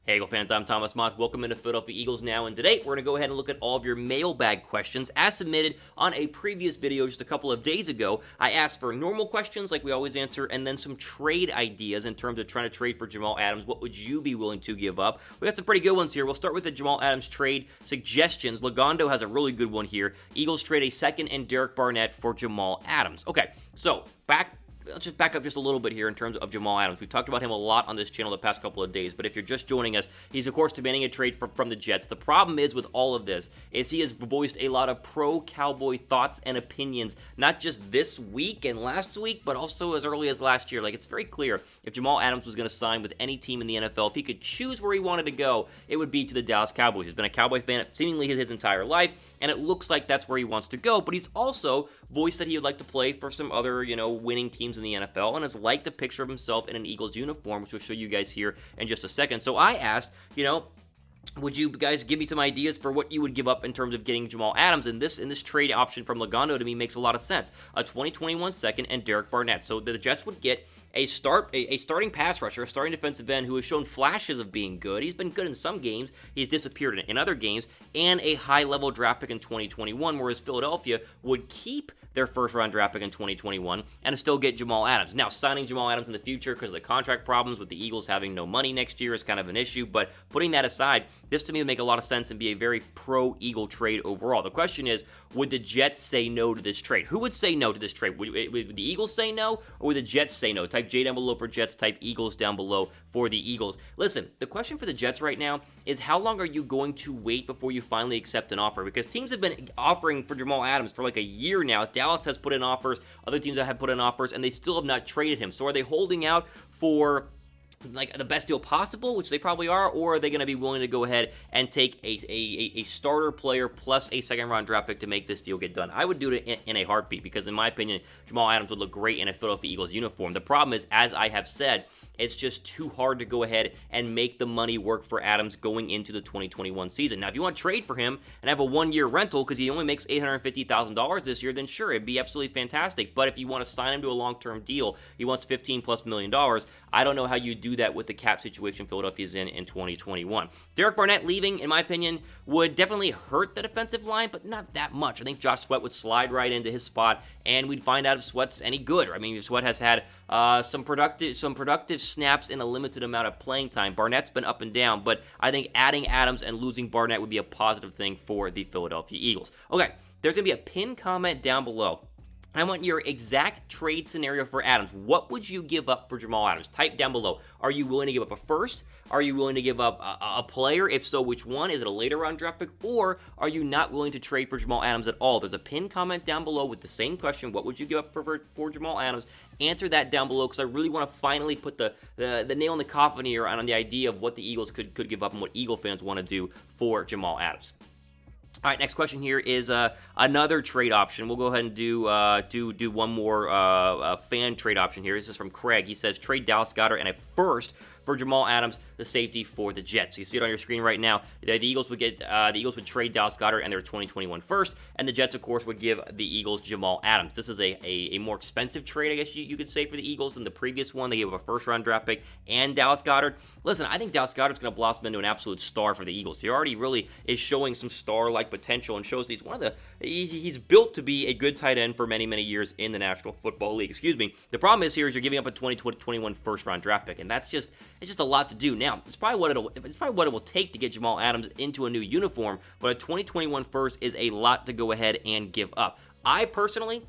Hey Eagle fans, I'm Thomas Mott. Welcome into Philadelphia Eagles Now, and today we're going to go ahead and look at all of your mailbag questions as submitted on a previous video just a couple of days ago. I asked for normal questions like we always answer, and then some trade ideas in terms of trying to trade for Jamal Adams. What would you be willing to give up? We got some pretty good ones here. We'll start with the Jamal Adams trade suggestions. Lagondo has a really good one here. Eagles trade a second and Derek Barnett for Jamal Adams. Okay, so let's just back up just a little bit here in terms of Jamal Adams. We've talked about him a lot on this channel the past couple of days, but if you're just joining us, he's of course demanding a trade from the Jets. The problem is with all of this is he has voiced a lot of pro-Cowboy thoughts and opinions, not just this week and last week, but also as early as last year. Like, it's very clear if Jamal Adams was going to sign with any team in the NFL, if he could choose where he wanted to go, it would be to the Dallas Cowboys. He's been a Cowboy fan seemingly his entire life, and it looks like that's where he wants to go, but he's also voiced that he would like to play for some other, winning teams in the NFL, and has liked a picture of himself in an Eagles uniform, which we'll show you guys here in just a second. So I asked, would you guys give me some ideas for what you would give up in terms of getting Jamal Adams? And this trade option from Lagondo to me makes a lot of sense. A 2021 second and Derek Barnett. So the Jets would get a starting pass rusher, a starting defensive end who has shown flashes of being good. He's been good in some games. He's disappeared in other games. And a high-level draft pick in 2021, whereas Philadelphia would keep their first-round draft pick in 2021 and still get Jamal Adams. Now, signing Jamal Adams in the future because of the contract problems with the Eagles having no money next year is kind of an issue, but putting that aside, this to me would make a lot of sense and be a very pro-Eagle trade overall. The question is, would the Jets say no to this trade? Who would say no to this trade? Would the Eagles say no, or would the Jets say no? Type J down below for Jets, type Eagles down below for the Eagles. Listen, the question for the Jets right now is how long are you going to wait before you finally accept an offer? Because teams have been offering for Jamal Adams for like a year now. Dallas has put in offers, other teams have put in offers, and they still have not traded him. So are they holding out for like the best deal possible, which they probably are, or are they going to be willing to go ahead and take a starter player plus a second-round draft pick to make this deal get done? I would do it in a heartbeat because, in my opinion, Jamal Adams would look great in a Philadelphia Eagles uniform. The problem is, as I have said, it's just too hard to go ahead and make the money work for Adams going into the 2021 season. Now, if you want to trade for him and have a one-year rental because he only makes $850,000 this year, then sure, it'd be absolutely fantastic. But if you want to sign him to a long-term deal, he wants $15+ million. I don't know how you do that with the cap situation Philadelphia's in 2021. Derek Barnett leaving, in my opinion, would definitely hurt the defensive line, but not that much. I think Josh Sweat would slide right into his spot, and we'd find out if Sweat's any good. I mean, Sweat has had some productive snaps in a limited amount of playing time. Barnett's been up and down, but I think adding Adams and losing Barnett would be a positive thing for the Philadelphia Eagles. Okay, there's going to be a pinned comment down below. I want your exact trade scenario for Adams. What would you give up for Jamal Adams? Type down below. Are you willing to give up a first? Are you willing to give up a player? If so, which one? Is it a later round draft pick? Or are you not willing to trade for Jamal Adams at all? There's a pinned comment down below with the same question. What would you give up for Jamal Adams? Answer that down below because I really want to finally put the nail in the coffin here on the idea of what the Eagles could give up and what Eagle fans want to do for Jamal Adams. All right, next question here is another trade option. We'll go ahead and do one more fan trade option here. This is from Craig. He says, trade Dallas Goedert and a first for Jamal Adams, the safety for the Jets. So you see it on your screen right now. The Eagles would trade Dallas Goedert and their 2021 first, and the Jets, of course, would give the Eagles Jamal Adams. This is a more expensive trade, I guess you could say, for the Eagles than the previous one. They gave up a first-round draft pick and Dallas Goedert. Listen, I think Dallas Goedert's going to blossom into an absolute star for the Eagles. He already really is showing some star-like potential and shows that he's built to be a good tight end for many, many years in the National Football League. Excuse me. The problem is you're giving up a 2021 first-round draft pick, and it's just a lot to do. Now, it's probably what it will take to get Jamal Adams into a new uniform, but a 2021 first is a lot to go ahead and give up. I personally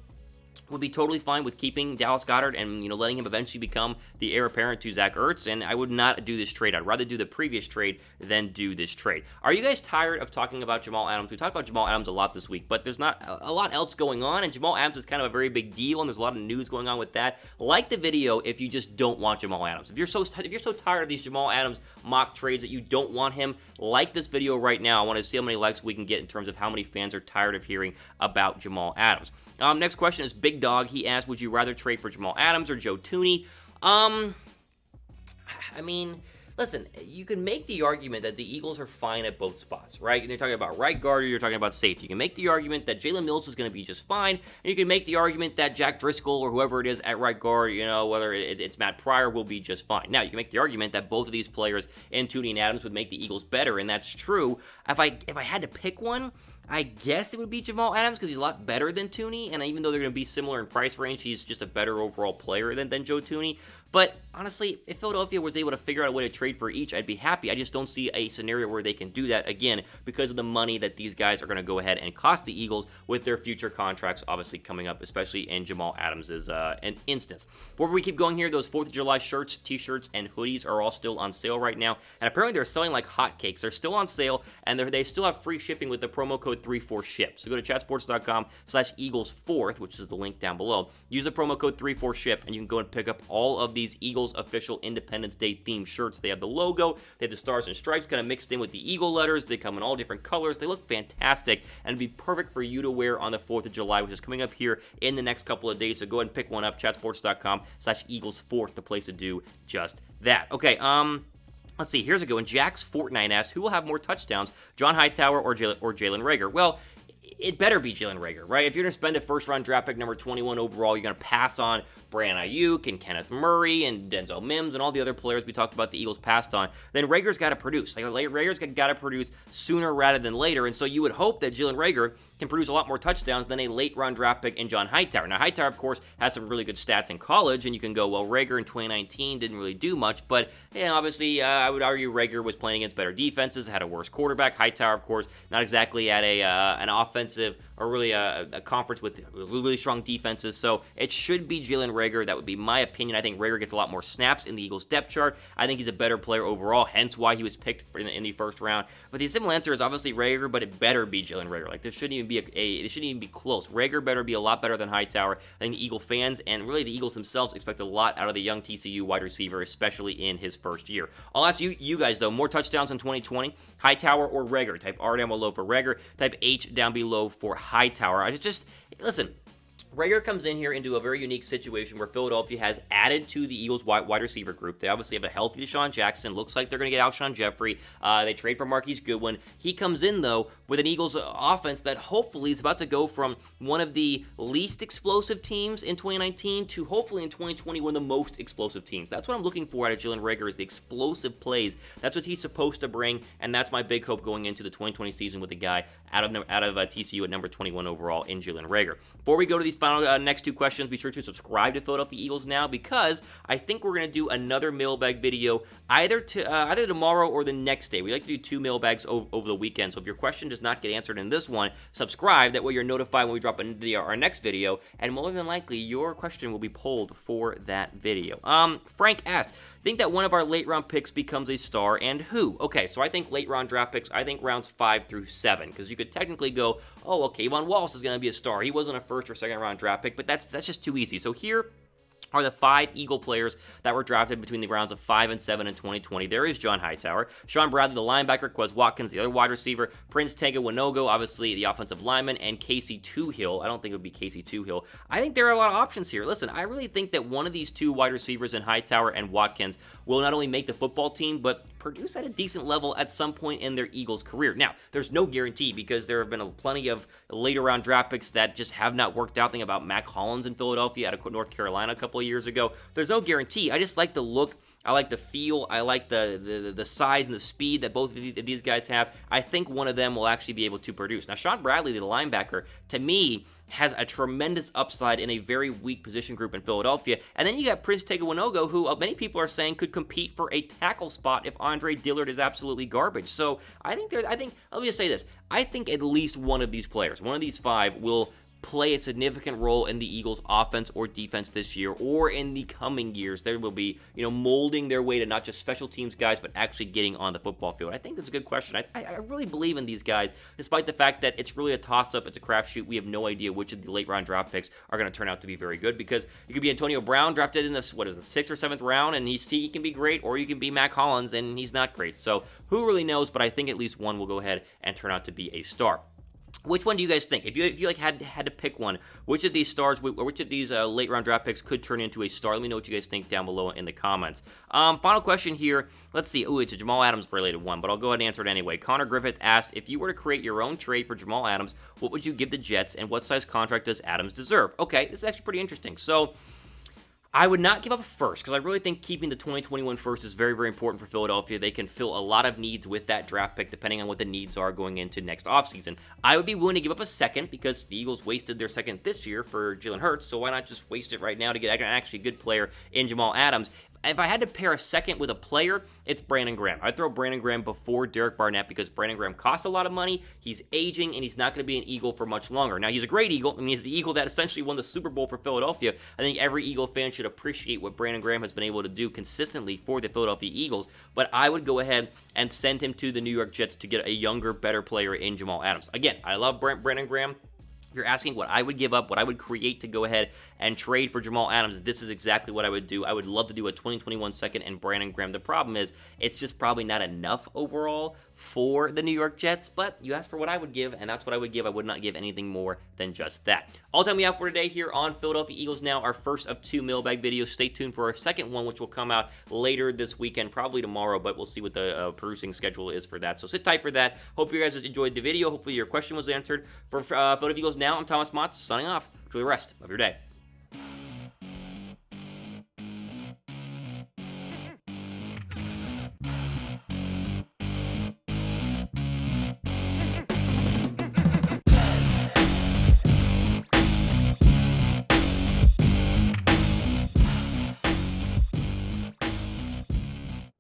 would be totally fine with keeping Dallas Goedert and letting him eventually become the heir apparent to Zach Ertz, and I would not do this trade. I'd rather do the previous trade than do this trade. Are you guys tired of talking about Jamal Adams? We talked about Jamal Adams a lot this week, but there's not a lot else going on, and Jamal Adams is kind of a very big deal, and there's a lot of news going on with that. Like the video if you just don't want Jamal Adams. If you're so tired of these Jamal Adams mock trades that you don't want him, like this video right now. I want to see how many likes we can get in terms of how many fans are tired of hearing about Jamal Adams. Next question is Big Dog. He asked, would you rather trade for Jamal Adams or Joe Thuney? I mean, listen, you can make the argument that the Eagles are fine at both spots, right? And you're talking about right guard, or you're talking about safety. You can make the argument that Jalen Mills is going to be just fine, and you can make the argument that Jack Driscoll or whoever it is at right guard, whether it's Matt Pryor, will be just fine. Now, you can make the argument that both of these players in Thuney and Adams would make the Eagles better, and that's true. If I had to pick one, I guess it would be Jamal Adams because he's a lot better than Thuney, and even though they're going to be similar in price range, he's just a better overall player than Joe Thuney. But honestly, if Philadelphia was able to figure out a way to trade for each, I'd be happy. I just don't see a scenario where they can do that, again, because of the money that these guys are going to go ahead and cost the Eagles with their future contracts obviously coming up, especially in Jamal Adams' instance. Before we keep going here, those 4th of July shirts, t-shirts, and hoodies are all still on sale right now, and apparently they're selling like hotcakes. They're still on sale, and they still have free shipping with the promo code 34SHIP. So go to chatsports.com/Eagles4th, which is the link down below. Use the promo code 34SHIP, and you can go and pick up all of these Eagles official Independence Day themed shirts. They have the logo, they have the stars and stripes kind of mixed in with the Eagle letters. They come in all different colors. They look fantastic and it'd be perfect for you to wear on the 4th of July, which is coming up here in the next couple of days. So go ahead and pick one up. Chatsports.com/Eagles4th, the place to do just that. Okay, let's see. Here's a good one. Jack's Fortnite asked, who will have more touchdowns, John Hightower or Jalen Reagor? Well, it better be Jalen Reagor, right? If you're going to spend a first-round draft pick, number 21 overall, you're going to pass on Brandon Ayuk and Kenneth Murray and Denzel Mims and all the other players we talked about the Eagles passed on, then Reagor's got to produce. Like, Reagor's got to produce sooner rather than later, and so you would hope that Jalen Reagor can produce a lot more touchdowns than a late-round draft pick in John Hightower. Now, Hightower, of course, has some really good stats in college, and you can go, well, Reagor in 2019 didn't really do much, but obviously, I would argue Reagor was playing against better defenses, had a worse quarterback. Hightower, of course, not exactly at an offensive or really a conference with really strong defenses, so it should be Jalen Reagor. That would be my opinion. I think Reagor gets a lot more snaps in the Eagles depth chart. I think he's a better player overall, hence why he was picked in the first round. But the simple answer is obviously Reagor, but it better be Jalen Reagor. Like, there shouldn't even be it shouldn't even be close. Reagor better be a lot better than Hightower. I think the Eagle fans and really the Eagles themselves expect a lot out of the young TCU wide receiver, especially in his first year. I'll ask you guys though, more touchdowns in 2020, Hightower or Reagor? Type R down below for Reagor, type H down below for Hightower. Listen, Reagor comes in here into a very unique situation where Philadelphia has added to the Eagles wide receiver group. They obviously have a healthy Deshaun Jackson. Looks like they're going to get Alshon Jeffrey. They trade for Marquise Goodwin. He comes in, though, with an Eagles offense that hopefully is about to go from one of the least explosive teams in 2019 to hopefully in 2020 one of the most explosive teams. That's what I'm looking for out of Jalen Reagor, is the explosive plays. That's what he's supposed to bring, and that's my big hope going into the 2020 season with a guy out of TCU at number 21 overall in Jalen Reagor. Before we go to these final next two questions, be sure to subscribe to Philadelphia Eagles Now, because I think we're going to do another mailbag video either tomorrow or the next day. We like to do 2 mailbags over the weekend, so if your question does not get answered in this one, subscribe. That way you're notified when we drop our next video, and more than likely your question will be polled for that video. Frank asked, think that one of our late round picks becomes a star, and who? Okay, so I think late round draft picks, I think rounds 5 through 7, because you could technically go, oh, okay, Von Wallace is going to be a star. He wasn't a first or second round draft pick, but that's just too easy. So here are the 5 Eagle players that were drafted between the rounds of 5 and 7 in 2020. There is John Hightower, Sean Bradley, the linebacker, Quez Watkins, the other wide receiver, Prince Tega Winogo, obviously the offensive lineman, and Casey Toohill. I don't think it would be Casey Toohill. I think there are a lot of options here. Listen, I really think that one of these 2 wide receivers in Hightower and Watkins will not only make the football team, but produce at a decent level at some point in their Eagles career. Now, there's no guarantee, because there have been plenty of later round draft picks that just have not worked out. Think about Mac Hollins in Philadelphia out of North Carolina a couple of years ago. There's no guarantee. I just like the look. I like the feel. I like the size and the speed that both of these guys have. I think one of them will actually be able to produce. Now, Sean Bradley, the linebacker, to me, has a tremendous upside in a very weak position group in Philadelphia. And then you got Prince Tega Winogo, who many people are saying could compete for a tackle spot if Andre Dillard is absolutely garbage. So let me just say this. I think at least one of these players, one of these 5, will play a significant role in the Eagles offense or defense this year, or in the coming years. They will be, molding their way to not just special teams guys, but actually getting on the football field. I think that's a good question. I really believe in these guys, despite the fact that it's really a toss-up. It's a crapshoot. We have no idea which of the late-round draft picks are going to turn out to be very good, because you could be Antonio Brown drafted in the 6th or 7th round, and he can be great, or you can be Mac Hollins, and he's not great. So who really knows, but I think at least one will go ahead and turn out to be a star. Which one do you guys think? If you like had to pick one, which of these stars, or which of these late round draft picks could turn into a star? Let me know what you guys think down below in the comments. Final question here. Let's see. Oh, it's a Jamal Adams related one, but I'll go ahead and answer it anyway. Connor Griffith asked, if you were to create your own trade for Jamal Adams, what would you give the Jets, and what size contract does Adams deserve? Okay, this is actually pretty interesting. So I would not give up a first, because I really think keeping the 2021 first is very, very important for Philadelphia. They can fill a lot of needs with that draft pick, depending on what the needs are going into next offseason. I would be willing to give up a second, because the Eagles wasted their second this year for Jalen Hurts, so why not just waste it right now to get an actually good player in Jamal Adams? If I had to pair a second with a player, it's Brandon Graham. I'd throw Brandon Graham before Derek Barnett, because Brandon Graham costs a lot of money, he's aging, and he's not going to be an Eagle for much longer. Now, he's a great Eagle. I mean, he's the Eagle that essentially won the Super Bowl for Philadelphia. I think every Eagle fan should appreciate what Brandon Graham has been able to do consistently for the Philadelphia Eagles, but I would go ahead and send him to the New York Jets to get a younger, better player in Jamal Adams. Again, I love Brandon Graham. If you're asking what I would give up, what I would create to go ahead and trade for Jamal Adams, this is exactly what I would do. I would love to do a 2021 second and Brandon Graham. The problem is, it's just probably not enough overall for the New York Jets, but you asked for what I would give, and that's what I would give. I would not give anything more than just that. All the time we have for today here on Philadelphia Eagles Now, our first of 2 mailbag videos. Stay tuned for our second one, which will come out later this weekend, probably tomorrow, but we'll see what the producing schedule is for that. So sit tight for that. Hope you guys enjoyed the video. Hopefully your question was answered. For Philadelphia Eagles Now, I'm Thomas Mott, signing off. Enjoy the rest of your day.